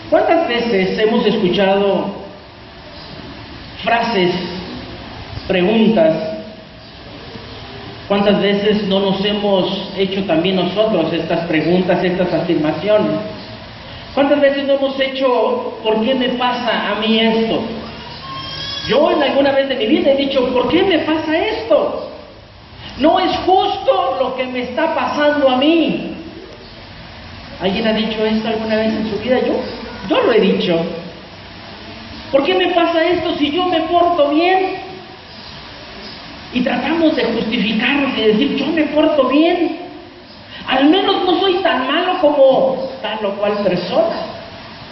¿Cuántas veces hemos escuchado frases, preguntas? ¿Cuántas veces no nos hemos hecho también nosotros estas preguntas, estas afirmaciones? ¿Cuántas veces no hemos hecho, ¿por qué me pasa a mí esto? Yo en alguna vez de mi vida he dicho, ¿por qué me pasa esto? No es justo lo que me está pasando a mí. ¿Alguien ha dicho esto alguna vez en su vida? Yo lo he dicho. ¿Por qué me pasa esto si yo me porto bien? Y tratamos de justificarnos y decir, yo me porto bien. Al menos no soy tan malo como tal o cual persona.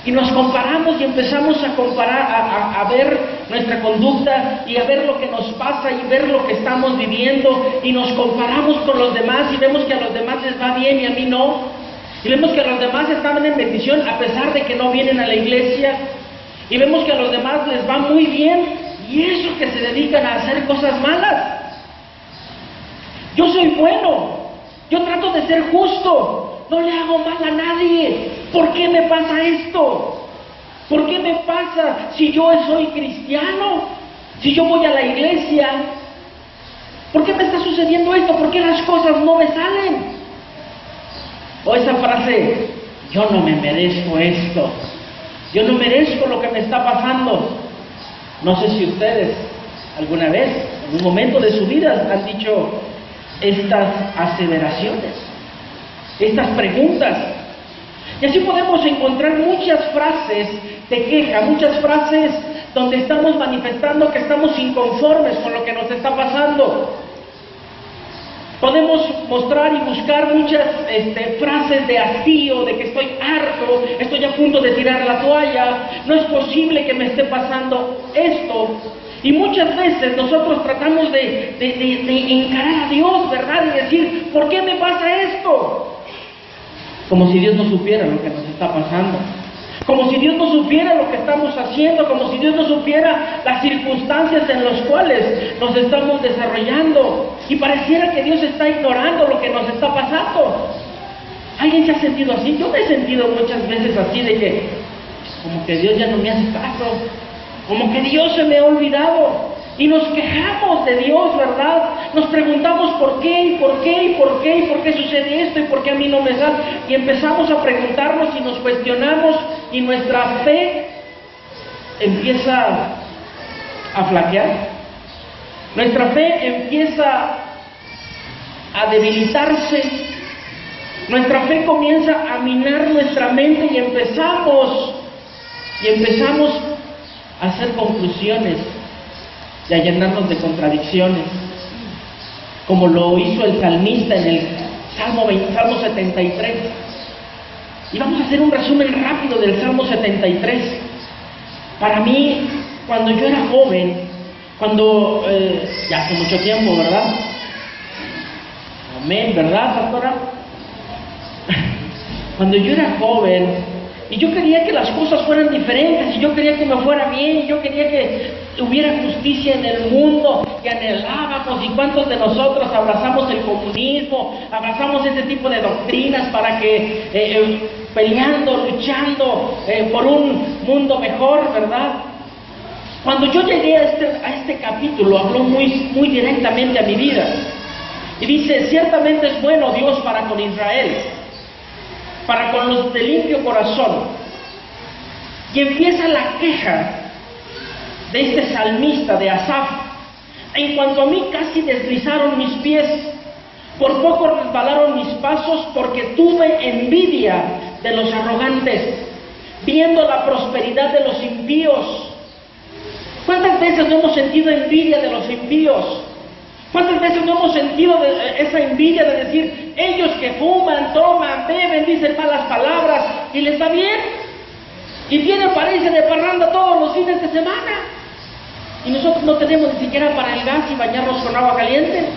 Y nos comparamos y empezamos a comparar, a ver nuestra conducta y a ver lo que nos pasa y ver lo que estamos viviendo, y nos comparamos con los demás y vemos que a los demás les va bien y a mí no, y vemos que a los demás están en bendición a pesar de que no vienen a la iglesia, y vemos que a los demás les va muy bien, y eso que se dedican a hacer cosas malas. Yo soy bueno, yo trato de ser justo, no le hago mal a nadie. ¿Por qué me pasa esto? ¿Por qué me pasa si yo soy cristiano? Si yo voy a la iglesia, ¿por qué me está sucediendo esto? ¿Por qué las cosas no me salen? O esa frase, yo no me merezco esto, yo no merezco lo que me está pasando. No sé si ustedes alguna vez, en un momento de su vida, han dicho estas aseveraciones, estas preguntas. Y así podemos encontrar muchas frases de queja, muchas frases donde estamos manifestando que estamos inconformes con lo que nos está pasando. Podemos mostrar y buscar muchas frases de hastío, de que estoy harto, estoy a punto de tirar la toalla, no es posible que me esté pasando esto. Y muchas veces nosotros tratamos de encarar a Dios, ¿verdad? Y decir, ¿por qué me pasa esto? Como si Dios no supiera lo que nos está pasando, como si Dios no supiera lo que estamos haciendo, como si Dios no supiera las circunstancias en las cuales nos estamos desarrollando, y pareciera que Dios está ignorando lo que nos está pasando. ¿Alguien se ha sentido así? Yo me he sentido muchas veces así, de que como que Dios ya no me hace caso, como que Dios se me ha olvidado. Y nos quejamos de Dios, ¿verdad? Nos preguntamos por qué, y por qué, y por qué, y por qué sucede esto, y por qué a mí no me sale. Y empezamos a preguntarnos y nos cuestionamos, y nuestra fe empieza a flaquear. Nuestra fe empieza a debilitarse. Nuestra fe comienza a minar nuestra mente y empezamos a hacer conclusiones y a llenarnos de contradicciones, como lo hizo el salmista en el Salmo 73. Y vamos a hacer un resumen rápido del Salmo 73. Para mí, cuando yo era joven, ya hace mucho tiempo, ¿verdad? Amén, ¿verdad, pastora? Cuando yo era joven, y yo quería que las cosas fueran diferentes, y yo quería que me fuera bien, y yo quería que hubiera justicia en el mundo, y anhelábamos, y cuántos de nosotros abrazamos el comunismo, abrazamos ese tipo de doctrinas para que, peleando, luchando por un mundo mejor, ¿verdad? Cuando yo llegué a este capítulo, habló muy directamente a mi vida, y dice, ciertamente es bueno Dios para con Israel, para con los de limpio corazón. Y empieza la queja de este salmista, de Asaf. En cuanto a mí, casi deslizaron mis pies, por poco resbalaron mis pasos, porque tuve envidia de los arrogantes, viendo la prosperidad de los impíos. ¿Cuántas veces no hemos sentido envidia de los impíos? ¿Cuántas veces no hemos sentido esa envidia de decir, ellos que fuman, toman, beben, dicen malas palabras, y les va bien? Y tienen para irse de parranda todos los fines de semana. Y nosotros no tenemos ni siquiera para el gas y bañarnos con agua caliente.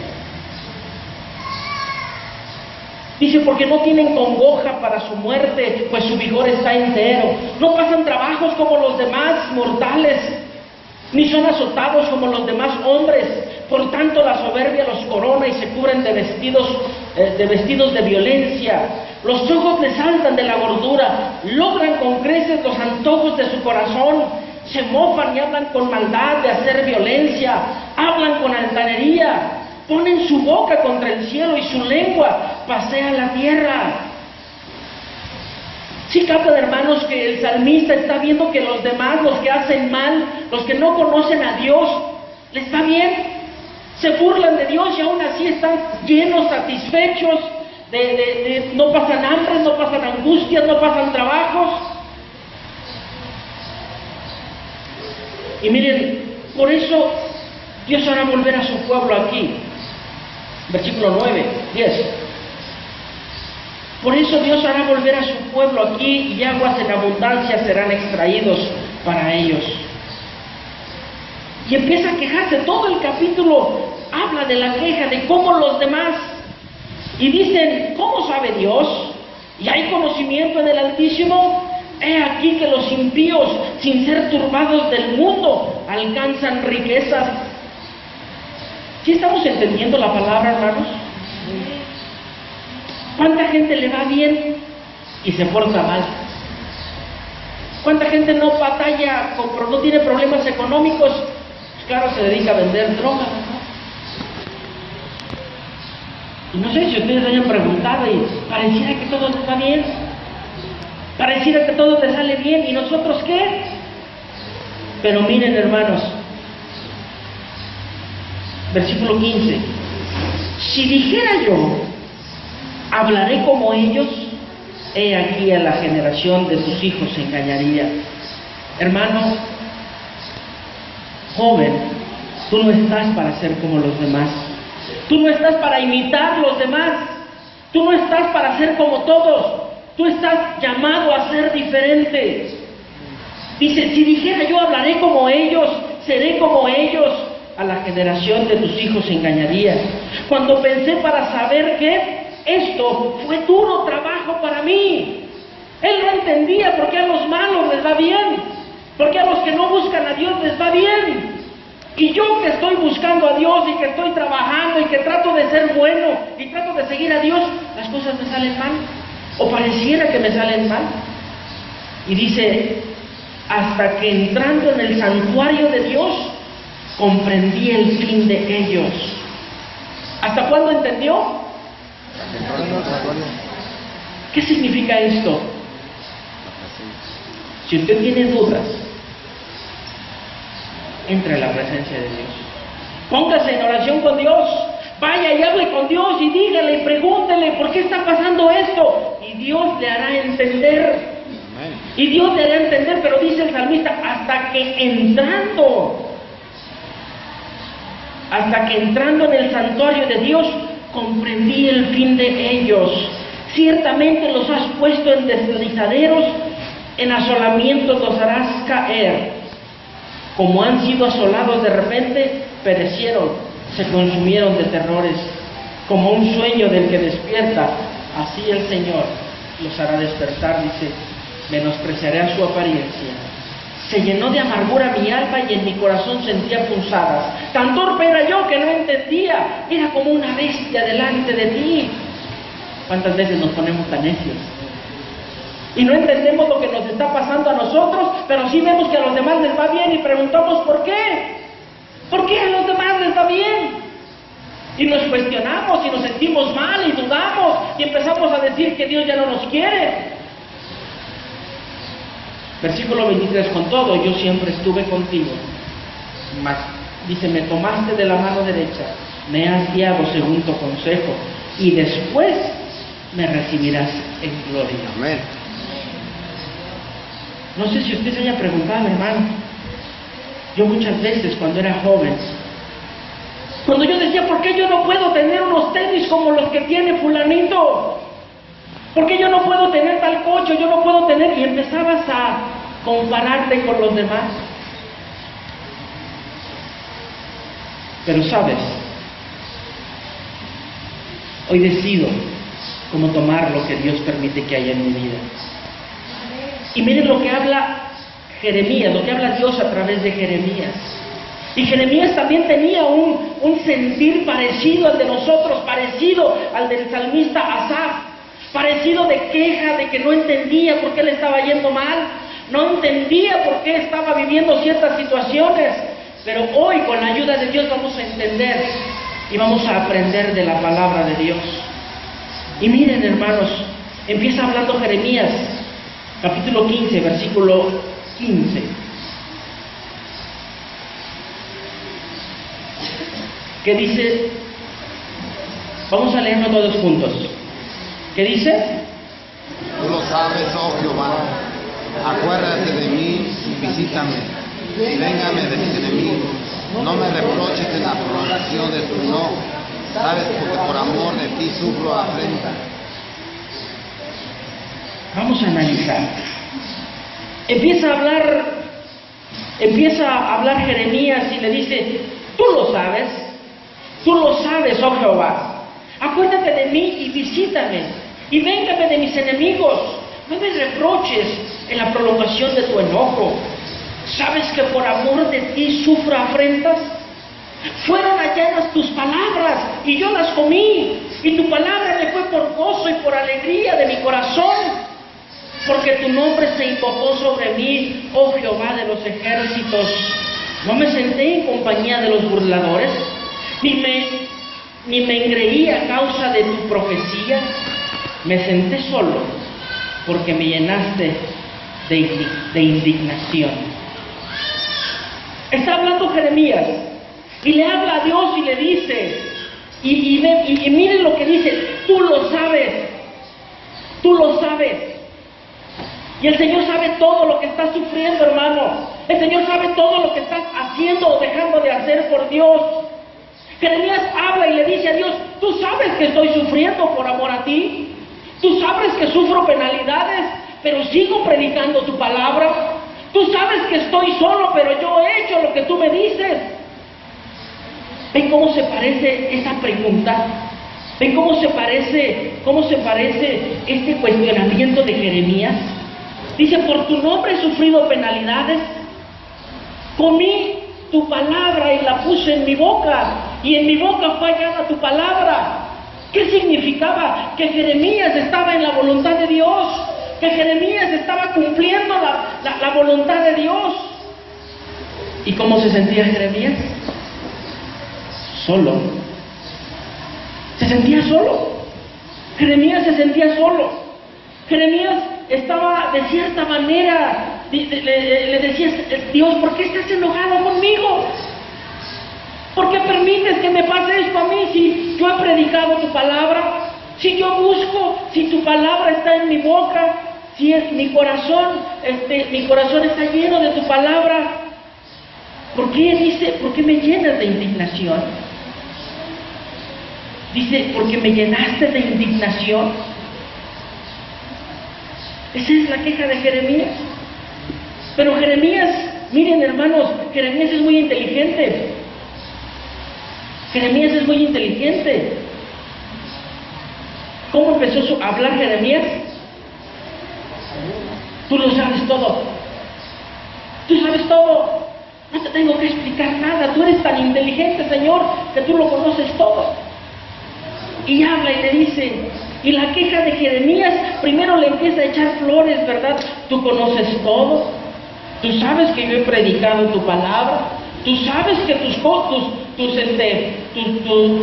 Dice, porque no tienen congoja para su muerte, pues su vigor está entero. No pasan trabajos como los demás mortales, ni son azotados como los demás hombres. Por tanto, la soberbia los corona y se cubren de vestidos de violencia. Los ojos les saltan de la gordura, logran con creces los antojos de su corazón. Se mofan y hablan con maldad de hacer violencia, hablan con altanería, ponen su boca contra el cielo y su lengua pasea la tierra. Sí captan, hermanos, que el salmista está viendo que los demás, los que hacen mal, los que no conocen a Dios, les va bien, se burlan de Dios y aún así están llenos, satisfechos, no pasan hambre, no pasan angustias, no pasan trabajos. Y miren, por eso Dios hará volver a su pueblo aquí. Versículo 9, 10. Por eso Dios hará volver a su pueblo aquí y aguas en abundancia serán extraídos para ellos. Y empieza a quejarse, todo el capítulo habla de la queja, de cómo los demás, y dicen, ¿cómo sabe Dios? ¿Y hay conocimiento en el Altísimo? He aquí que los impíos, sin ser turbados del mundo, alcanzan riquezas. ¿Sí estamos entendiendo la palabra, hermanos? ¿Cuánta gente le va bien y se porta mal? ¿Cuánta gente no batalla, no tiene problemas económicos? Pues claro, se dedica a vender droga, ¿no? Y no sé si ustedes hayan preguntado y pareciera que todo les va bien. Pareciera que todo te sale bien, ¿y nosotros qué? Pero miren, hermanos, versículo 15. Si dijera yo, hablaré como ellos, he aquí a la generación de tus hijos engañaría. Hermano, joven, tú no estás para ser como los demás. Tú no estás para imitar a los demás. Tú no estás para ser como todos. Tú estás llamado a ser diferente. Dice, si dijera yo hablaré como ellos, seré como ellos, a la generación de tus hijos engañaría. Cuando pensé para saber que esto fue duro trabajo para mí. Él no entendía por qué a los malos les va bien, por qué a los que no buscan a Dios les va bien. Y yo que estoy buscando a Dios y que estoy trabajando y que trato de ser bueno y trato de seguir a Dios, las cosas me salen mal. O pareciera que me salen mal. Y dice, hasta que entrando en el santuario de Dios, comprendí el fin de ellos. ¿Hasta cuándo entendió? ¿Qué significa esto? Si usted tiene dudas, entre a la presencia de Dios. Póngase en oración con Dios. Vaya y hable con Dios y dígale y pregúntele por qué está pasando esto. Y Dios le hará entender. Y Dios le hará entender, pero dice el salmista, hasta que entrando en el santuario de Dios, comprendí el fin de ellos. Ciertamente los has puesto en deslizaderos, en asolamientos los harás caer. Como han sido asolados de repente, perecieron, se consumieron de terrores. Como un sueño del que despierta, así el Señor los hará despertar, dice, menospreciaré a su apariencia. Se llenó de amargura mi alma y en mi corazón sentía punzadas. Tan torpe era yo que no entendía, era como una bestia delante de ti. ¿Cuántas veces nos ponemos tan necios? Y no entendemos lo que nos está pasando a nosotros, pero sí vemos que a los demás les va bien y preguntamos ¿por qué? ¿Por qué a los demás les va bien? Y nos cuestionamos y nos sentimos mal y dudamos y empezamos a decir que Dios ya no nos quiere. Versículo 23, con todo yo siempre estuve contigo, mas, dice, me tomaste de la mano derecha, me has guiado según tu consejo, y después me recibirás en gloria. Amén. No sé si usted se haya preguntado, hermano, yo muchas veces cuando era joven, cuando yo decía, ¿por qué yo no puedo tener unos tenis como los que tiene fulanito? ¿Por qué yo no puedo tener tal coche? Yo no puedo tener... Y empezabas a compararte con los demás. Pero sabes, hoy decido cómo tomar lo que Dios permite que haya en mi vida. Y miren lo que habla Jeremías, lo que habla Dios a través de Jeremías. Y Jeremías también tenía un sentir parecido al de nosotros, parecido al del salmista Asaf, parecido de queja, de que no entendía por qué le estaba yendo mal, no entendía por qué estaba viviendo ciertas situaciones. Pero hoy, con la ayuda de Dios, vamos a entender y vamos a aprender de la palabra de Dios. Y miren, hermanos, empieza hablando Jeremías, capítulo 15, versículo 15. ¿Qué dice? Vamos a leerlo todos juntos. ¿Qué dice? Tú lo sabes, oh Jehová, acuérdate de mí y visítame, y véngame de mis enemigos. No me reproches en la prolongación de tu enojo, sabes, porque por amor de ti sufro afrenta. Vamos a analizar. Empieza a hablar Jeremías y le dice: tú lo sabes, oh Jehová, acuérdate de mí y visítame, y véngame de mis enemigos. No me reproches en la prolongación de tu enojo. ¿Sabes que por amor de ti sufro afrentas? Fueron halladas tus palabras y yo las comí, y tu palabra me fue por gozo y por alegría de mi corazón, porque tu nombre se invocó sobre mí, oh Jehová de los ejércitos. No me senté en compañía de los burladores, ni me engreí a causa de tu profecía. Me senté solo, porque me llenaste de indignación. Está hablando Jeremías, y le habla a Dios y le dice, y miren lo que dice: tú lo sabes, tú lo sabes. Y el Señor sabe todo lo que estás sufriendo, hermano. El Señor sabe todo lo que estás haciendo o dejando de hacer por Dios. Jeremías habla y le dice a Dios: tú sabes que estoy sufriendo por amor a ti. Tú sabes que sufro penalidades, pero sigo predicando tu palabra. Tú sabes que estoy solo, pero yo he hecho lo que tú me dices. ¿Ven cómo se parece esa pregunta? ¿Ven cómo se parece este cuestionamiento de Jeremías? Dice: por tu nombre he sufrido penalidades, comí tu palabra y la puse en mi boca, y en mi boca fue hallada tu palabra. ¿Qué significaba? Que Jeremías estaba en la voluntad de Dios, que Jeremías estaba cumpliendo la voluntad de Dios. ¿Y cómo se sentía Jeremías? Solo. Se sentía solo. Jeremías se sentía solo. Jeremías estaba de cierta manera, le decía: Dios, ¿por qué estás enojado conmigo? ¿Por qué permites que me pase esto a mí si yo he predicado tu palabra? Si yo busco, si tu palabra está en mi boca, si es mi corazón está lleno de tu palabra. ¿Por qué me llenas de indignación? Dice: porque me llenaste de indignación. Esa es la queja de Jeremías. Pero Jeremías, miren, hermanos, Jeremías es muy inteligente. Jeremías es muy inteligente. ¿Cómo empezó a hablar Jeremías? Tú lo sabes todo. Tú sabes todo. No te tengo que explicar nada. Tú eres tan inteligente, Señor, que tú lo conoces todo. Y habla y le dice, y la queja de Jeremías, primero le empieza a echar flores, ¿verdad? Tú conoces todo. Tú sabes que yo he predicado tu palabra. Tú sabes que tu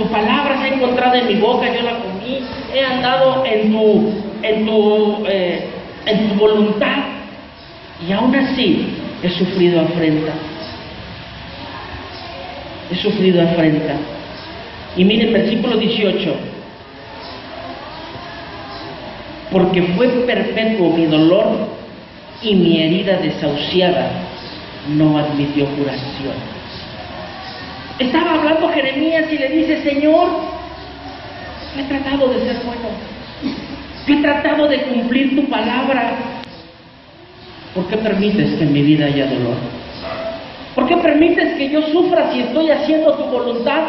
palabra se ha encontrado en mi boca, yo la comí. He andado en tu voluntad. Y aún así he sufrido afrenta. He sufrido afrenta. Y miren, versículo 18. Porque fue perpetuo mi dolor y mi herida desahuciada no admitió curación. Estaba hablando Jeremías y le dice: Señor, he tratado de ser bueno. Yo he tratado de cumplir tu palabra. ¿Por qué permites que en mi vida haya dolor? ¿Por qué permites que yo sufra si estoy haciendo tu voluntad?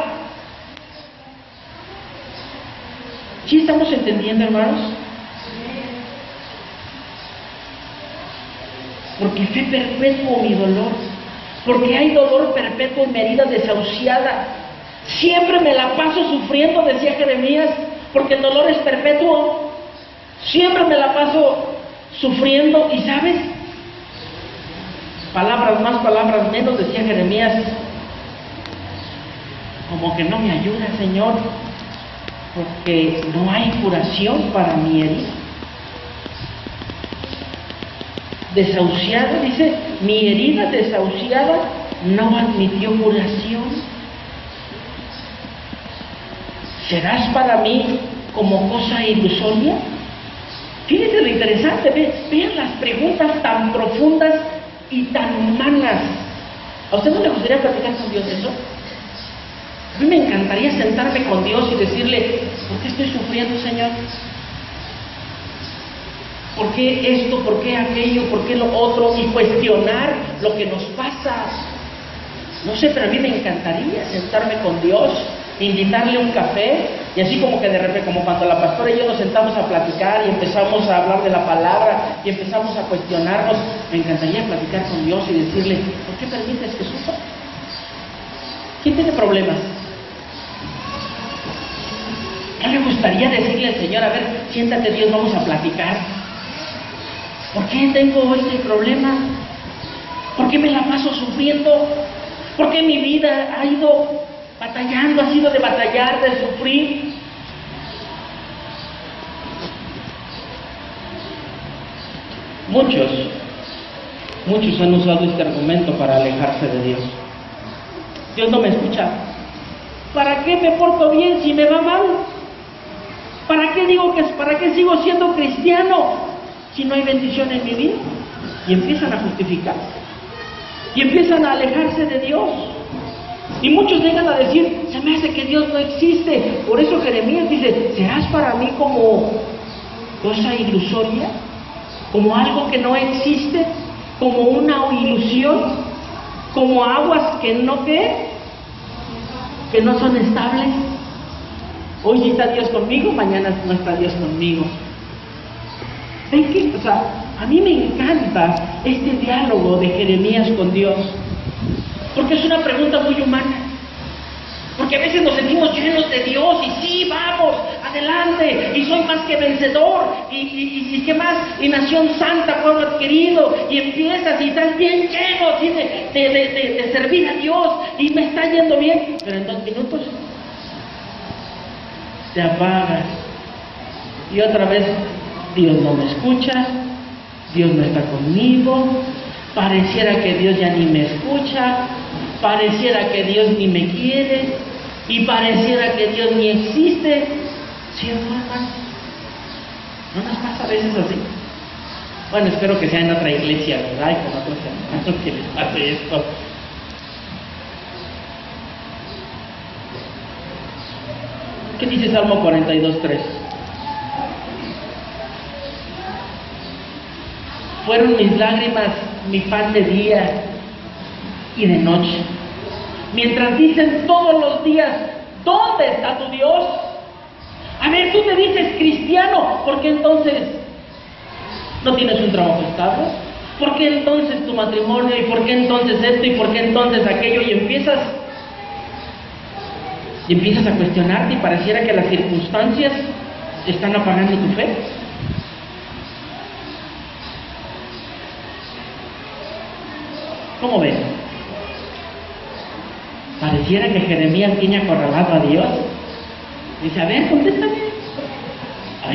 ¿Sí estamos entendiendo, hermanos? Porque fue perpetuo mi dolor. porque hay dolor perpetuo en mi herida desahuciada. Siempre me la paso sufriendo, decía Jeremías, porque el dolor es perpetuo. Siempre me la paso sufriendo, y ¿sabes? Palabras más, palabras menos, decía Jeremías. Como que no me ayuda, Señor, porque no hay curación para mi herida. Desahuciada, dice, mi herida desahuciada no admitió curación. ¿Serás para mí como cosa ilusoria? Fíjense lo interesante, vean las preguntas tan profundas y tan humanas. ¿A usted no le gustaría platicar con Dios de eso? A mí me encantaría sentarme con Dios y decirle, ¿por qué estoy sufriendo, Señor? ¿Por qué esto? ¿Por qué aquello? ¿Por qué lo otro? Y cuestionar lo que nos pasa. No sé, pero a mí me encantaría sentarme con Dios, invitarle un café, y así como que de repente, como cuando la pastora y yo nos sentamos a platicar y empezamos a hablar de la palabra y empezamos a cuestionarnos, me encantaría platicar con Dios y decirle, ¿por qué permites que sufra? ¿Quién tiene problemas? ¿No le gustaría decirle al Señor, a ver, siéntate Dios, vamos a platicar? ¿Por qué tengo este problema? ¿Por qué me la paso sufriendo? ¿Por qué mi vida ha ido batallando, ha sido de batallar, de sufrir? Muchos han usado este argumento para alejarse de Dios. Dios no me escucha. ¿Para qué me porto bien si me va mal? ¿Para qué sigo siendo cristiano si no hay bendición en mi vida? Y empiezan a justificar. Y empiezan a alejarse de Dios. Y muchos llegan a decir, se me hace que Dios no existe. Por eso Jeremías dice, ¿serás para mí como cosa ilusoria? ¿Como algo que no existe? ¿Como una ilusión? ¿Como aguas que no son estables? Hoy está Dios conmigo, mañana no está Dios conmigo. ¿Ven qué? O sea, a mí me encanta este diálogo de Jeremías con Dios, porque es una pregunta muy humana. Porque a veces nos sentimos llenos de Dios y sí, vamos, adelante, y soy más que vencedor, y qué más, y nación santa, pueblo adquirido, y empiezas y estás bien lleno ¿sí? de servir a Dios, y me está yendo bien, pero en 2 minutos te apagas, y otra vez, Dios no me escucha, Dios no está conmigo, pareciera que Dios ya ni me escucha, pareciera que Dios ni me quiere, y pareciera que Dios ni existe. ¿Sí, hermano? ¿No nos pasa a veces así? Bueno, espero que sea en otra iglesia, ¿verdad? Y con otros hermanos que les pase esto. ¿Qué dice Salmo 42:3? Fueron mis lágrimas mi pan de día y de noche. Mientras dicen todos los días, ¿dónde está tu Dios? A ver, tú te dices cristiano, ¿por qué entonces no tienes un trabajo estable? ¿Por qué entonces tu matrimonio? ¿Y por qué entonces esto? ¿Y por qué entonces aquello? Y empiezas a cuestionarte y pareciera que las circunstancias están apagando tu fe. ¿Cómo ven? Pareciera que Jeremías tiene acorralado a Dios. Dice, a ver, contéstame. A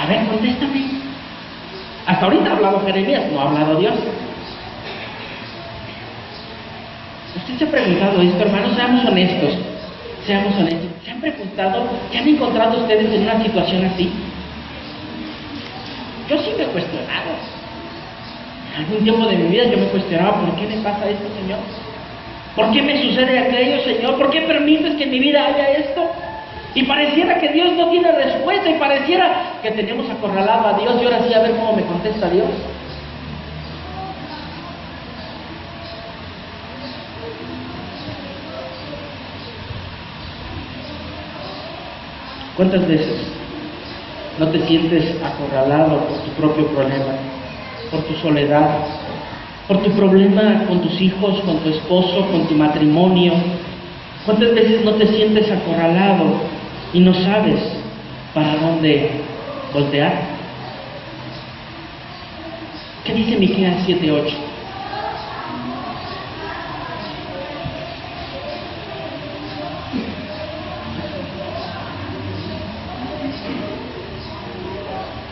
ver, contéstame. Hasta ahorita ha hablado Jeremías, no ha hablado Dios. ¿Usted se ha preguntado esto, hermanos? Seamos honestos. ¿Se han preguntado, se han encontrado ustedes en una situación así? Yo sí me he cuestionado. Algún tiempo de mi vida yo me cuestionaba, ¿por qué me pasa esto, Señor? ¿Por qué me sucede aquello, Señor? ¿Por qué permites que en mi vida haya esto? Y pareciera que Dios no tiene respuesta, y pareciera que tenemos acorralado a Dios, y ahora sí a ver cómo me contesta Dios. ¿Cuántas veces no te sientes acorralado por tu propio problema, por tu soledad, por tu problema con tus hijos, con tu esposo, con tu matrimonio. ¿Cuántas veces no te sientes acorralado y no sabes para dónde voltear? ¿Qué dice Miqueas 7:8?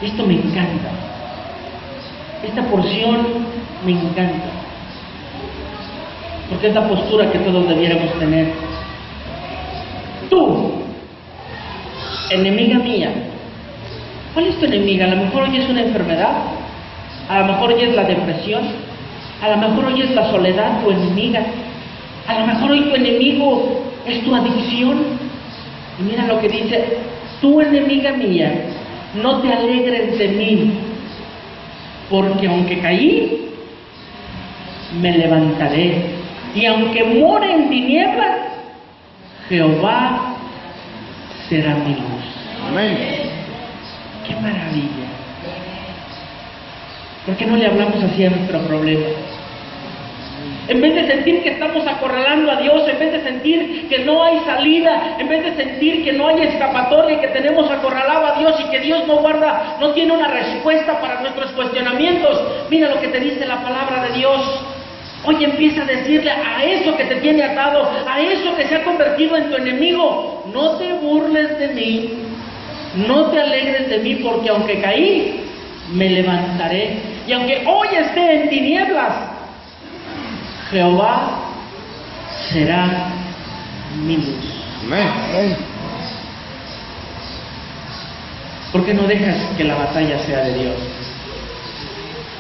Esto me encanta. Esta porción me encanta. Porque es la postura que todos debiéramos tener. Tú, enemiga mía, ¿cuál es tu enemiga? A lo mejor hoy es una enfermedad, a lo mejor hoy es la depresión, a lo mejor hoy es la soledad, tu enemiga, a lo mejor hoy tu enemigo es tu adicción. Y mira lo que dice: tú, enemiga mía, no te alegres de mí, porque aunque caí, me levantaré, y aunque more en tinieblas, Jehová será mi luz. Amén. ¡Qué maravilla! ¿Por qué no le hablamos así a nuestro problema? En vez de sentir que estamos acorralando a Dios, en vez de sentir que no hay salida, en vez de sentir que no hay escapatoria, que tenemos acorralado a Dios y que Dios no tiene una respuesta para nuestros cuestionamientos, mira lo que te dice la palabra de Dios. Hoy empieza a decirle a eso que te tiene atado, a eso que se ha convertido en tu enemigo: no te burles de mí, no te alegres de mí, porque aunque caí, me levantaré, y aunque hoy esté en tinieblas, Jehová será mi luz. Amén. ¿Por qué no dejas que la batalla sea de Dios?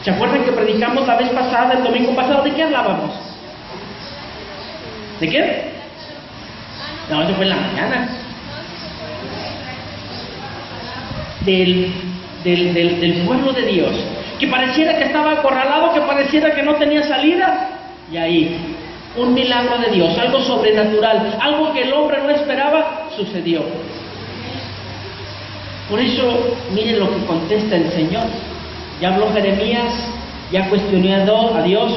¿Se acuerdan que predicamos la vez pasada, el domingo pasado? ¿De qué hablábamos? ¿De qué? No, eso fue en la mañana. Del pueblo de Dios, que pareciera que estaba acorralado, que pareciera que no tenía salida. Y ahí, un milagro de Dios, algo sobrenatural, algo que el hombre no esperaba, sucedió. Por eso, miren lo que contesta el Señor. Ya habló Jeremías, ya cuestionó a Dios,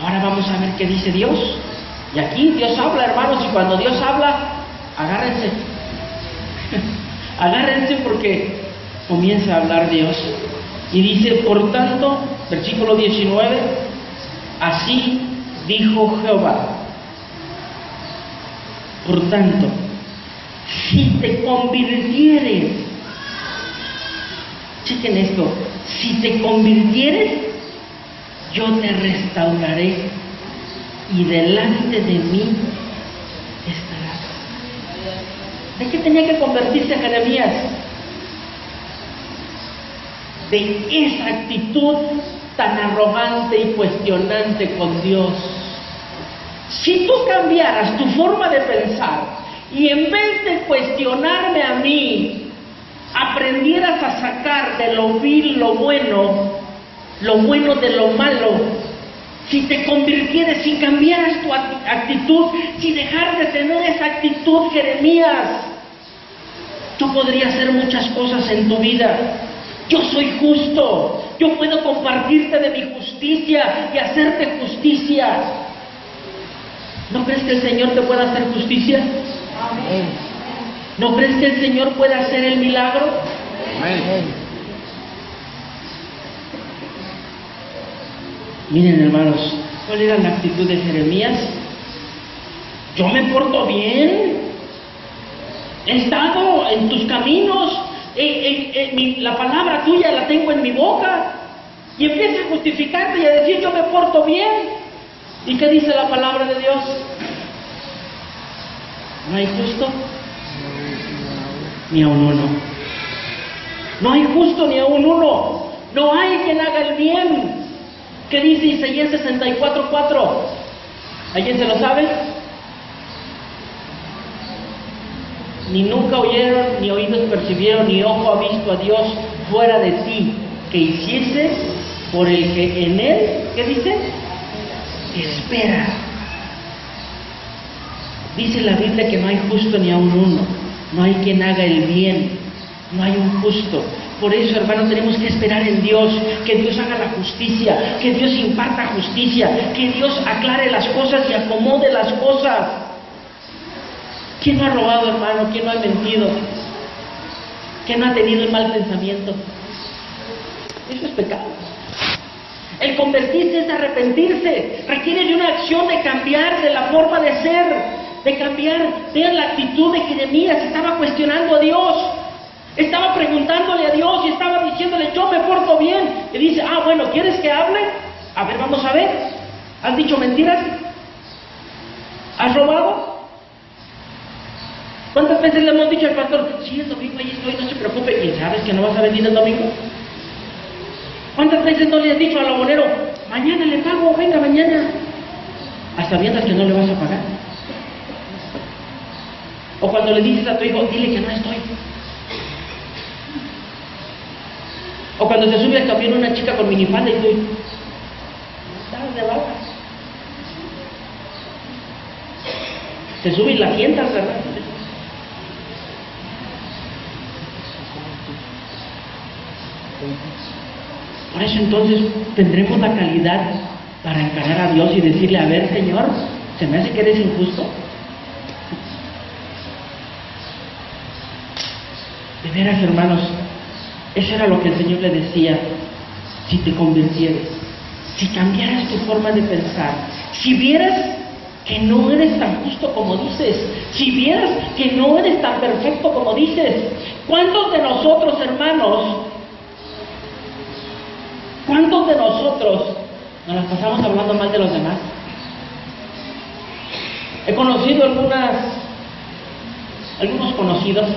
ahora vamos a ver qué dice Dios. Y aquí Dios habla, hermanos, y cuando Dios habla, agárrense. Agárrense, porque comienza a hablar Dios. Y dice: por tanto, versículo 19, así dijo Jehová, por tanto, si te convirtieres, chequen esto, si te convirtieres, yo te restauraré, y delante de mí estarás. ¿De qué tenía que convertirse Jeremías? De esa actitud tan arrogante y cuestionante con Dios. Si tú cambiaras tu forma de pensar y en vez de cuestionarme a mí, aprendieras a sacar de lo vil lo bueno de lo malo, si te convirtieras, si cambiaras tu actitud, si dejaras de tener esa actitud, Jeremías, tú podrías hacer muchas cosas en tu vida. Yo soy justo, yo puedo compartirte de mi justicia y hacerte justicia. ¿No crees que el Señor te pueda hacer justicia? Amén. ¿No crees que el Señor puede hacer el milagro? Amén. Miren, hermanos, ¿cuál era la actitud de Jeremías? Yo me porto bien, he estado en tus caminos, la palabra tuya la tengo en mi boca, y empieza a justificarte y a decir: yo me porto bien. ¿Y qué dice la palabra de Dios? ¿No hay justo? Ni aun uno. No hay justo ni aun uno. No hay quien haga el bien. ¿Qué dice Isaías 64:4? ¿Alguien se lo sabe? Ni nunca oyeron, ni oídos percibieron, ni ojo ha visto a Dios fuera de ti, que hiciese por el que en él, ¿qué dice? Espera. Dice la Biblia que no hay justo ni aun uno. No hay quien haga el bien. No hay un justo. Por eso, hermano, tenemos que esperar en Dios, que Dios haga la justicia, que Dios imparta justicia, que Dios aclare las cosas y acomode las cosas. ¿Quién no ha robado, hermano? ¿Quién no ha mentido? ¿Quién no ha tenido el mal pensamiento? Eso es pecado. El convertirse es arrepentirse, requiere de una acción de cambiar de la forma de ser, de cambiar. Vean la actitud de Jeremías, estaba cuestionando a Dios, estaba preguntándole a Dios y estaba diciéndole, yo me porto bien. Y dice, bueno, ¿quieres que hable? A ver, vamos a ver. ¿Has dicho mentiras? ¿Has robado? ¿Cuántas veces le hemos dicho al pastor, sí, el domingo ahí estoy, no se preocupe, y sabes que no vas a venir el domingo? ¿Cuántas veces no le has dicho al abonero, mañana le pago, venga mañana? A sabiendas que no le vas a pagar. O cuando le dices a tu hijo, dile que no estoy. O cuando se sube al camión una chica con minifalda y tú, estás de vaca. Se sube y la sientas, ¿verdad? Por eso entonces tendremos la calidad para encarar a Dios y decirle, a ver, Señor, ¿se me hace que eres injusto? De veras, hermanos, eso era lo que el Señor le decía, si te convirtieras, si cambiaras tu forma de pensar, si vieras que no eres tan justo como dices, si vieras que no eres tan perfecto como dices. ¿Cuántos de nosotros, hermanos, cuántos de nosotros nos las pasamos hablando mal de los demás? He conocido algunos conocidos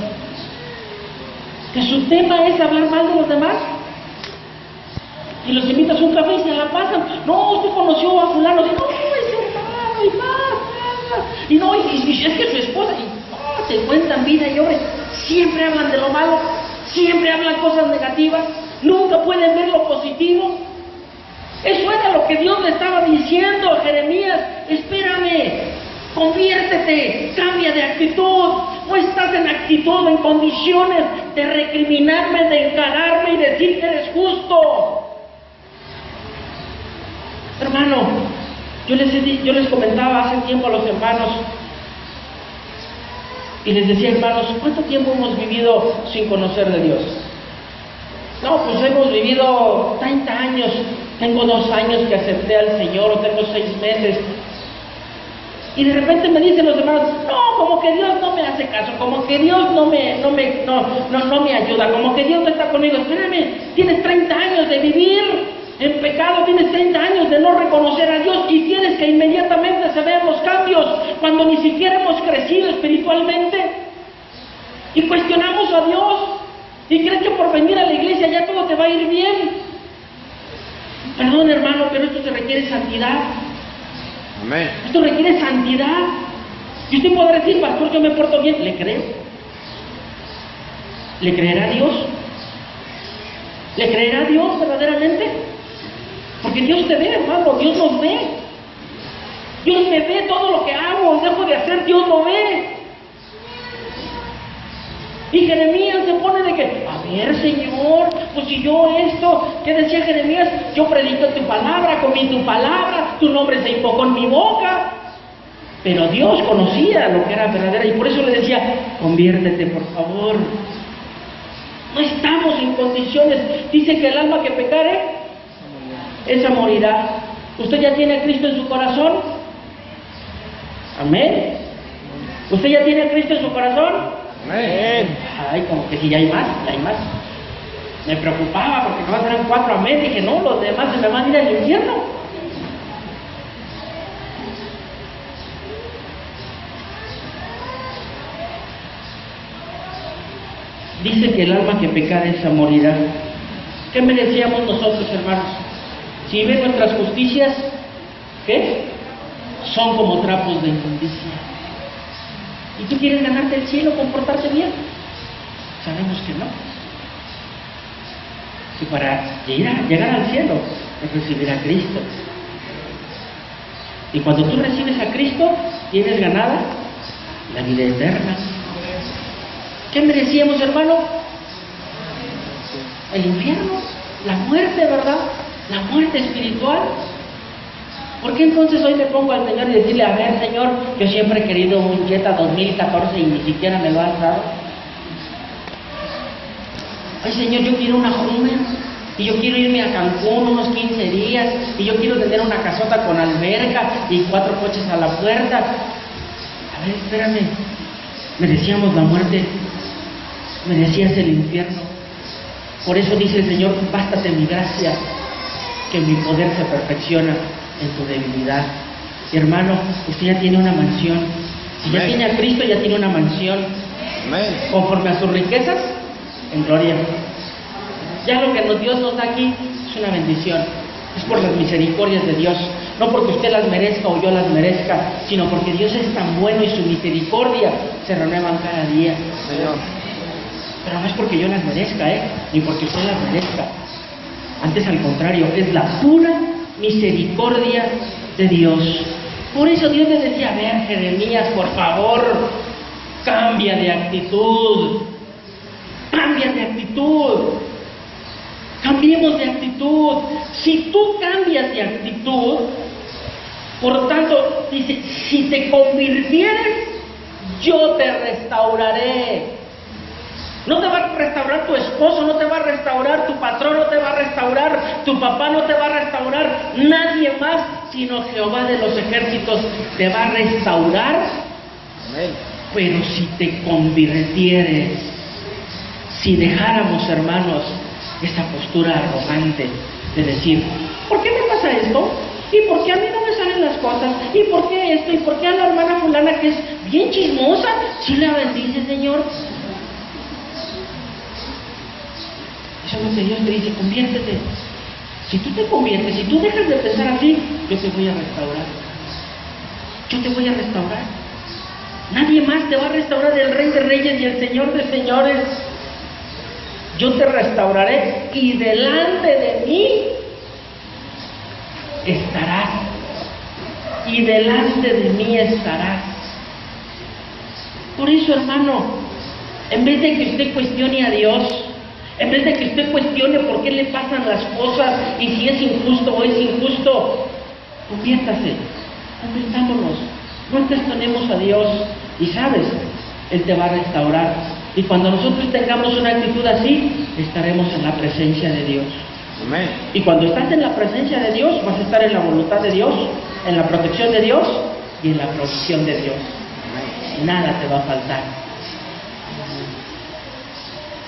que su tema es hablar mal de los demás, y los invitas a un café y se la pasan. No, usted conoció a fulano, y no, es hermano, y más, y no, y es que su esposa, y no, se cuentan vida y obra, siempre hablan de lo malo, siempre hablan cosas negativas, nunca pueden ver lo positivo. Eso era lo que Dios le estaba diciendo a Jeremías, espérame, conviértete, cambia de actitud. No estás en actitud, en condiciones de recriminarme, de encararme y decir que eres justo. Hermano, yo les comentaba hace tiempo a los hermanos y les decía, hermanos, ¿cuánto tiempo hemos vivido sin conocer de Dios? No, pues hemos vivido 30 años, tengo 2 años que acepté al Señor, o tengo 6 meses. Y de repente me dicen los hermanos, no, como que Dios no me hace caso, como que Dios no me ayuda, como que Dios no está conmigo. Espérame, tienes 30 años de vivir en pecado, tienes 30 años de no reconocer a Dios y tienes que inmediatamente se vean los cambios cuando ni siquiera hemos crecido espiritualmente y cuestionamos a Dios y crees que por venir a la iglesia ya todo te va a ir bien. Perdón, hermano, pero esto se requiere santidad. Amén. Esto requiere santidad. Y usted podrá decir, pastor, yo me porto bien. ¿Le creo? ¿Le creerá a Dios? ¿Le creerá a Dios verdaderamente? Porque Dios te ve, hermano, Dios nos ve. Dios me ve todo lo que hago, dejo de hacer, Dios lo ve. Y Jeremías se pone de que, a ver, Señor, pues si yo esto, ¿qué decía Jeremías? Yo predico tu palabra, comí tu palabra, tu nombre se invocó en mi boca. Pero Dios conocía lo que era verdadera y por eso le decía, conviértete, por favor. No estamos en condiciones. Dice que el alma que pecare, esa morirá. ¿Usted ya tiene a Cristo en su corazón? Amén. ¿Usted ya tiene a Cristo en su corazón? Amén. Ay, como que si ya hay más, ya hay más. Me preocupaba porque nomás eran 4 amén. Dije, no, los demás se me van a ir al infierno. Dice que el alma que pecare esa morirá. ¿Qué merecíamos nosotros, hermanos? Si ven nuestras justicias, ¿qué? Son como trapos de inmundicia. ¿Y tú quieres ganarte el cielo, comportarte bien? Sabemos que no. Y para llegar al cielo es recibir a Cristo. Y cuando tú recibes a Cristo, tienes ganada la vida eterna. ¿Qué merecíamos, hermano? El infierno, la muerte, ¿verdad? La muerte espiritual. ¿Por qué entonces hoy me pongo al Señor y decirle, a ver, Señor, yo siempre he querido un Jetta 2014 y ni siquiera me lo has dado? Ay, Señor, yo quiero una Hummer y yo quiero irme a Cancún unos 15 días y yo quiero tener una casota con alberca y 4 coches a la puerta. A ver, espérame, merecíamos la muerte, merecías el infierno. Por eso dice el Señor, bástate mi gracia, que mi poder se perfecciona en tu debilidad. Y hermano, usted ya tiene una mansión. Si ya tiene a Cristo, ya tiene una mansión. Conforme a sus riquezas, en gloria. Ya lo que Dios nos da aquí es una bendición. Es por las misericordias de Dios. No porque usted las merezca o yo las merezca, sino porque Dios es tan bueno y su misericordia se renuevan cada día. Señor. Pero no es porque yo las merezca, ni porque usted las merezca. Antes, al contrario, es la pura misericordia de Dios. Por eso Dios le decía, a ver, Jeremías, por favor, cambia de actitud. Cambia de actitud. Cambiemos de actitud. Si tú cambias de actitud, por tanto, dice, si te convirtieres, yo te restauraré. No te va a restaurar tu esposo, no te va a restaurar tu patrón, no te va a restaurar tu papá, no te va a restaurar nadie más, sino Jehová de los ejércitos te va a restaurar. Amén. Pero si te convirtieres, si dejáramos, hermanos, esa postura arrogante de decir, ¿por qué me pasa esto? ¿Y por qué a mí no me salen las cosas? ¿Y por qué esto? ¿Y por qué a la hermana fulana que es bien chismosa, sí la bendice, Señor? Eso es lo que Dios te dice, conviértete. Si tú te conviertes, si tú dejas de pensar así, yo te voy a restaurar. Yo te voy a restaurar. Nadie más te va a restaurar, el Rey de Reyes y el Señor de Señores. Yo te restauraré y delante de mí estarás. Y delante de mí estarás. Por eso, hermano, en vez de que usted cuestione a Dios, en vez de que usted cuestione por qué le pasan las cosas y si es injusto o es injusto, conviértase, convirtámonos, no cuestionemos a Dios y sabes, Él te va a restaurar. Y cuando nosotros tengamos una actitud así, estaremos en la presencia de Dios. Amén. Y cuando estás en la presencia de Dios, vas a estar en la voluntad de Dios, en la protección de Dios y en la provisión de Dios. Amén. Nada te va a faltar.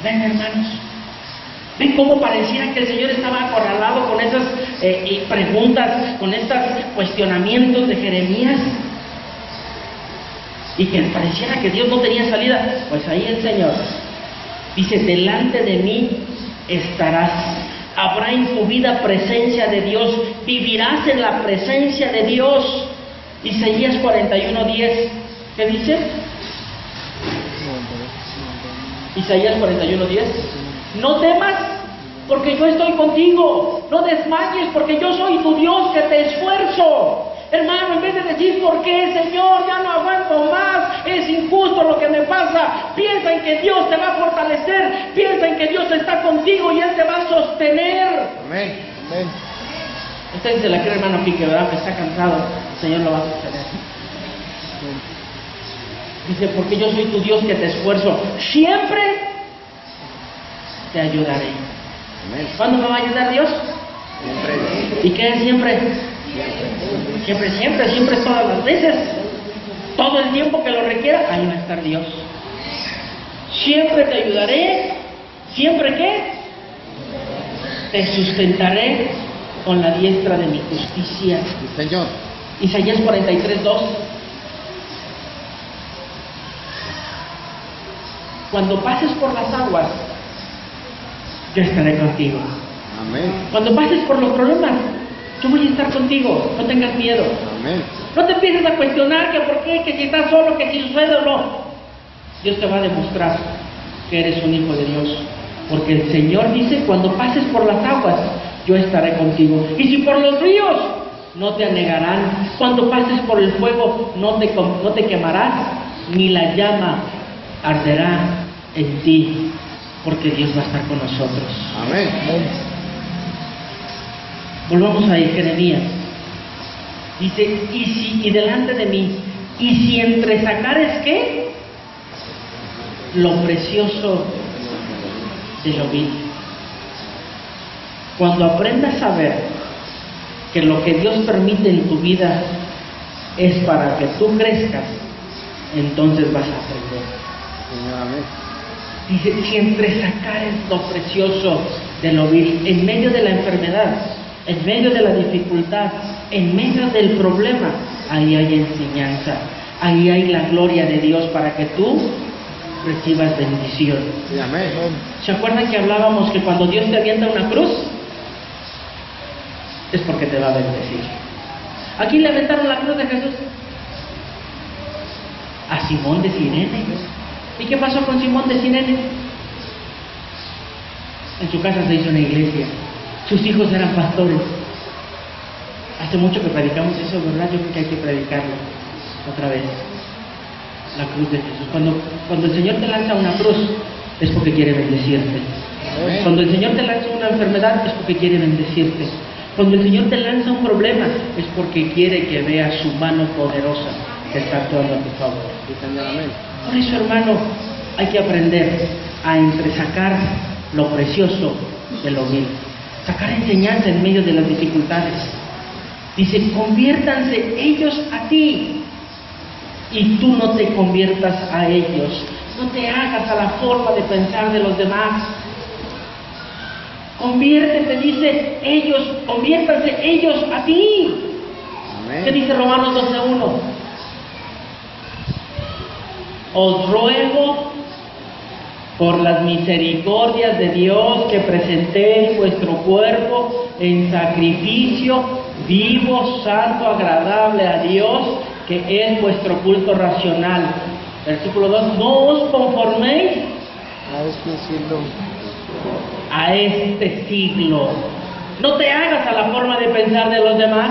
Ven, hermanos. ¿Ven cómo pareciera que el Señor estaba acorralado con esas preguntas, con estos cuestionamientos de Jeremías? Y que pareciera que Dios no tenía salida. Pues ahí el Señor dice, delante de mí estarás. Habrá en tu vida presencia de Dios. Vivirás en la presencia de Dios. Isaías 41:10. ¿Qué dice? Isaías 41:10. No temas, porque yo estoy contigo. No desmayes, porque yo soy tu Dios que te esfuerzo. Hermano, en vez de decir, ¿por qué, Señor? Ya no aguanto más, es injusto lo que me pasa. Piensa en que Dios te va a fortalecer. Piensa en que Dios está contigo y Él te va a sostener. Amén. Amén. Usted se la cree, hermano Pique, ¿verdad? Que está cansado, el Señor lo va a sostener. Dice, porque yo soy tu Dios que te esfuerzo. Siempre te ayudaré. Amén. ¿Cuándo me va a ayudar Dios? Siempre. ¿Y qué es siempre? Siempre, todas las veces. Todo el tiempo que lo requiera, ahí va a estar Dios. Siempre te ayudaré. ¿Siempre qué? Te sustentaré con la diestra de mi justicia. Sí, Señor. Isaías 43:2. Cuando pases por las aguas, yo estaré contigo. Amén. Cuando pases por los problemas, yo voy a estar contigo. No tengas miedo. Amén. No te empieces a cuestionar que por qué, que si estás solo, que si sucede o no. Dios te va a demostrar que eres un hijo de Dios. Porque el Señor dice, cuando pases por las aguas, yo estaré contigo. Y si por los ríos, no te anegarán. Cuando pases por el fuego, no te quemarás, ni la llama arderá en ti. porque Dios va a estar con nosotros. Amén. Volvamos a Jeremías. Dice, y delante de mí, y si entresacares ¿qué? Lo precioso de lo vil. Cuando aprendas a ver que lo que Dios permite en tu vida es para que tú crezcas, entonces vas a aprender. Amén. Dice, si entresacares lo precioso de lo vil, en medio de la enfermedad, en medio de la dificultad, en medio del problema, ahí hay enseñanza, ahí hay la gloria de Dios para que tú recibas bendición. Amén. ¿Se acuerdan que hablábamos que cuando Dios te avienta una cruz, es porque te va a bendecir? ¿A quién le aventaron la cruz de Jesús? A Simón de Cirene. ¿Y qué pasó con Simón de Cirene? En su casa se hizo una iglesia. Sus hijos eran pastores. Hace mucho que predicamos eso, ¿verdad? Yo creo que hay que predicarlo otra vez. La cruz de Jesús. Cuando el Señor te lanza una cruz, es porque quiere bendecirte. Amén. Cuando el Señor te lanza una enfermedad, es porque quiere bendecirte. Cuando el Señor te lanza un problema, es porque quiere que veas su mano poderosa que está actuando a tu favor. Amén. Por eso, hermano, hay que aprender a entresacar lo precioso de lo vil. Sacar enseñanza en medio de las dificultades. Dice, conviértanse ellos a ti y tú no te conviertas a ellos. No te hagas a la forma de pensar de los demás. Conviértete, dice, ellos, conviértanse ellos a ti. Amén. ¿Qué dice Romanos 12:1? Os ruego por las misericordias de Dios que presentéis vuestro cuerpo en sacrificio vivo, santo, agradable a Dios, que es vuestro culto racional. Versículo 2, no os conforméis a este siglo. No te hagas a la forma de pensar de los demás.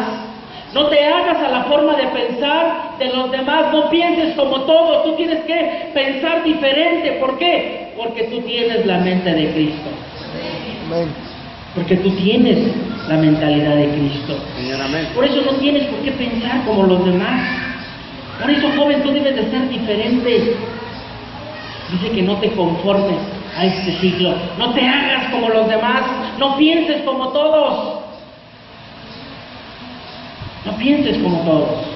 No te hagas a la forma de pensar de los demás. No pienses como todos. Tú tienes que pensar diferente. ¿Por qué? Porque tú tienes la mente de Cristo. Amén. Porque tú tienes la mentalidad de Cristo. Señor, amén. Por eso no tienes por qué pensar como los demás. Por eso, joven, tú debes de ser diferente. Dice que no te conformes a este siglo. No te hagas como los demás. No pienses como todos. No pienses como todos.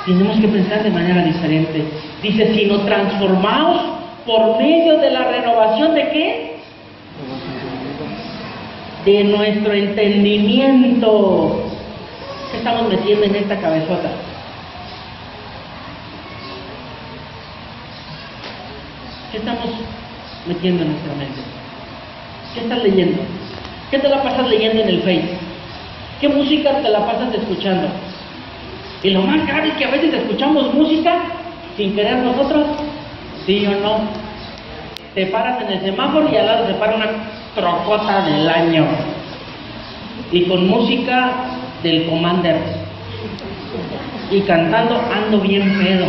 Tenemos que pensar de manera diferente. Dice, sino transformaos por medio de la renovación de ¿qué? De nuestro entendimiento. ¿Qué estamos metiendo en esta cabezota? ¿Qué estamos metiendo en nuestra mente? ¿Qué estás leyendo? ¿Qué te la pasas leyendo en el Facebook? ¿Qué música te la pasas escuchando? Y lo más grave es que a veces escuchamos música sin querer nosotros, sí o no. Te paras en el semáforo y al lado se para una trocota del año. Y con música del Commander. Y cantando ando bien pedo.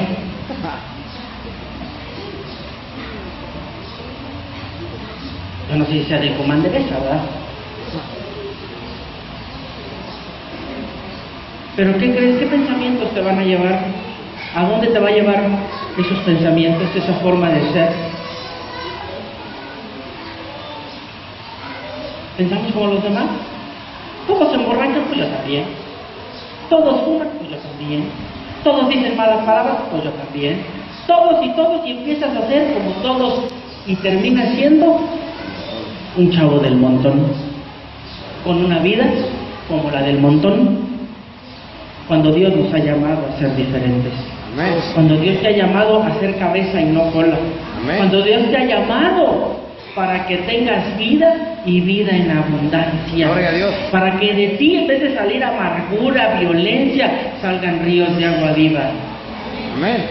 Yo no sé si sea del Commander esa, ¿verdad? Pero ¿qué crees? ¿Qué pensamientos te van a llevar? ¿A dónde te va a llevar esos pensamientos, esa forma de ser? ¿Pensamos como los demás? Todos se emborrachan, pues yo también. Todos fuman, pues yo también. Todos dicen malas palabras, pues yo también. Todos, y empiezas a hacer como todos, y terminas siendo un chavo del montón, con una vida como la del montón. Cuando Dios nos ha llamado a ser diferentes. Amén. Cuando Dios te ha llamado a ser cabeza y no cola. Amén. Cuando Dios te ha llamado para que tengas vida y vida en abundancia. Gloria a Dios. Para que de ti, en vez de salir amargura, violencia, salgan ríos de agua viva. Amén.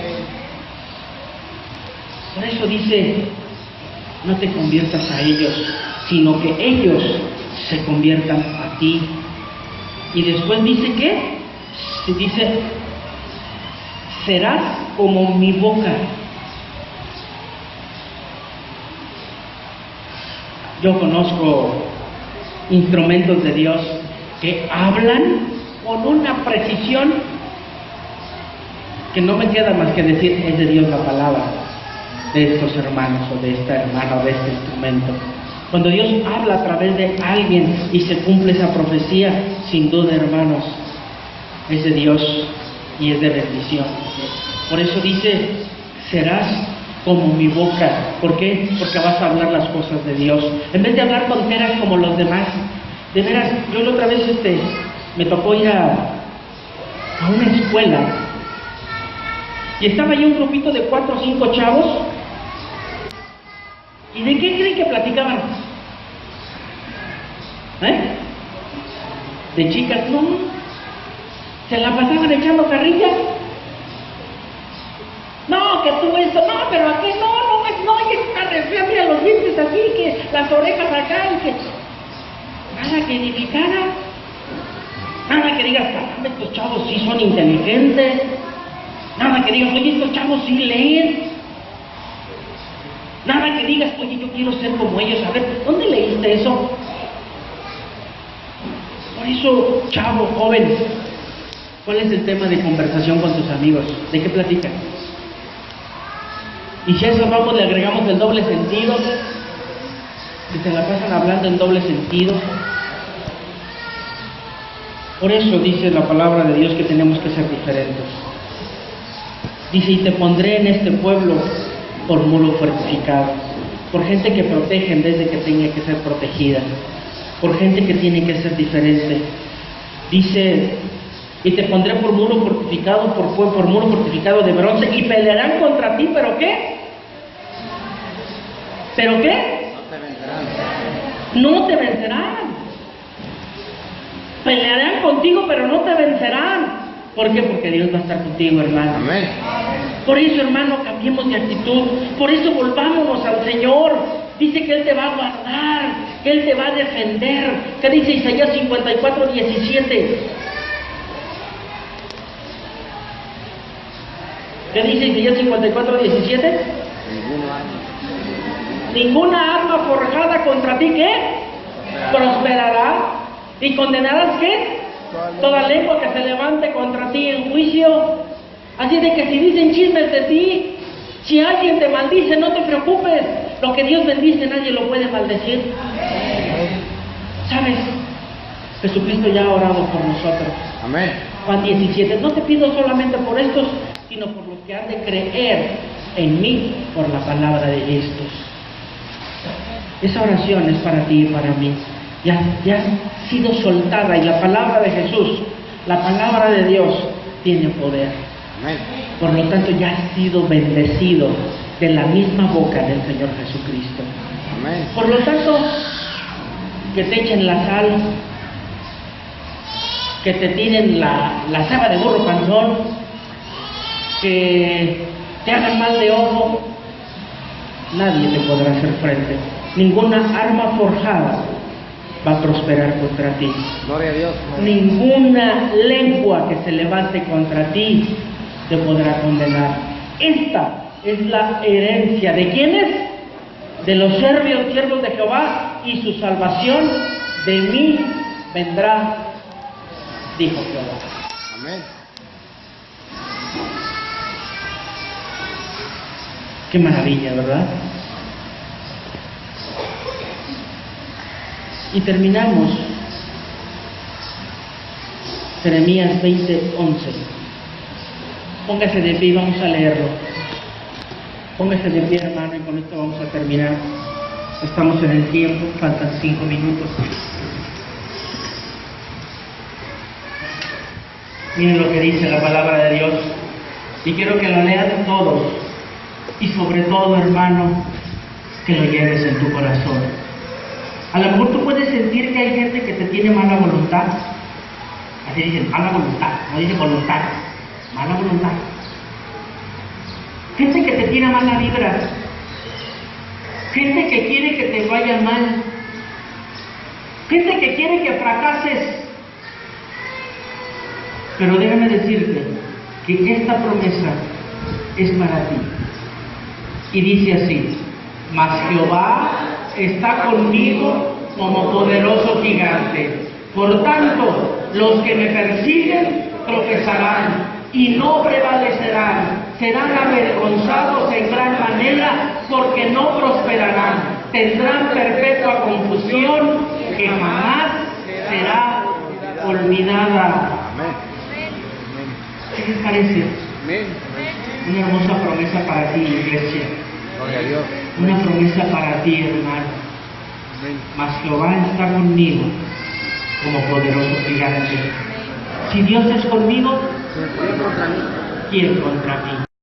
Por eso dice, no te conviertas a ellos, sino que ellos se conviertan a ti. Y después dice ¿qué? Dice, serás como mi boca. Yo conozco instrumentos de Dios que hablan con una precisión que no me queda más que decir, es de Dios la palabra de estos hermanos o de esta hermana o de este instrumento. Cuando Dios habla a través de alguien y se cumple esa profecía, sin duda, hermanos, es de Dios y es de bendición. Por eso dice, serás como mi boca. ¿Por qué? Porque vas a hablar las cosas de Dios. En vez de hablar tonteras como los demás. De veras, yo la otra vez me tocó ir a una escuela. Y estaba ahí un grupito de 4 o 5 chavos. ¿Y de qué creen que platicaban? De chicas, no. Se la pasaban echando carrilla. No, que tú eso, no, pero aquí no, hay que estar de fea, mira los dientes aquí, que las orejas acá, y que nada que edificara, nada que digas, caramba, estos chavos sí son inteligentes, nada que digas, oye, estos chavos sí leen, nada que digas, oye, yo quiero ser como ellos. A ver, ¿dónde leíste eso? Por eso, chavo, joven, ¿cuál es el tema de conversación con tus amigos? ¿De qué platican? Y si a eso vamos, le agregamos el doble sentido, que se la pasan hablando en doble sentido. Por eso dice la palabra de Dios que tenemos que ser diferentes. Dice, y te pondré en este pueblo por muro fortificado, por gente que protege en vez de que tenga que ser protegida, por gente que tiene que ser diferente. Dice, y te pondré por muro fortificado, por muro fortificado de bronce, y pelearán contra ti, ¿pero qué? ¿Pero qué? No te vencerán. Pelearán contigo, pero no te vencerán. ¿Por qué? Porque Dios va a estar contigo, hermano. Amén. Por eso, hermano, cambiemos de actitud. Por eso volvámonos al Señor. Dice que Él te va a guardar, que Él te va a defender. ¿Qué dice Isaías 54:17? ¿Qué dice Isaías 54:17? Ninguna arma forjada contra ti, ¿qué? Prosperará. ¿Y condenarás qué? Toda lengua que se levante contra ti en juicio. Así de que si dicen chismes de ti, si alguien te maldice, no te preocupes. Lo que Dios bendice nadie lo puede maldecir. ¿Sabes? Jesucristo ya ha orado por nosotros. Amén. Juan 17, no te pido solamente por estos, sino por los que han de creer en mí por la palabra de estos. Esa oración es para ti y para mí. Ya ha sido soltada, y la palabra de Jesús, la palabra de Dios, tiene poder. Amén. Por lo tanto, ya has sido bendecido de la misma boca del Señor Jesucristo. Amén. Por lo tanto, que te echen la sal, que te tiren la ceba de burro panzón, que te hagan mal de ojo, nadie te podrá hacer frente. Ninguna arma forjada va a prosperar contra ti. Gloria a Dios. Ninguna lengua que se levante contra ti te podrá condenar. Esta es la herencia ¿de quiénes? De los siervos de Jehová, y su salvación de mí vendrá, dijo Jehová. Amén. Qué maravilla, ¿verdad? Y terminamos Jeremías 20:11. Póngase de pie y vamos a leerlo. Póngase de pie, hermano, y con esto vamos a terminar. Estamos en el tiempo, faltan 5 minutos. Miren lo que dice la palabra de Dios, y quiero que lo lean todos, y sobre todo, hermano, que lo lleves en tu corazón. A lo mejor tú puedes sentir que hay gente que te tiene mala voluntad. Así dicen, mala voluntad, no dicen voluntad, mala voluntad. Gente que te tira mala vibra, gente que quiere que te vaya mal, gente que quiere que fracases. Pero déjame decirte que esta promesa es para ti. Y dice así, mas Jehová está conmigo como poderoso gigante. Por tanto, los que me persiguen tropezarán y no prevalecerán. Serán avergonzados en gran manera porque no prosperarán. Tendrán perpetua confusión que jamás será olvidada. ¿Qué les parece? Una hermosa promesa para ti, iglesia. Una promesa para ti, hermano. Mas Jehová está conmigo como poderoso gigante. Si Dios es conmigo, ¿quién contra mí?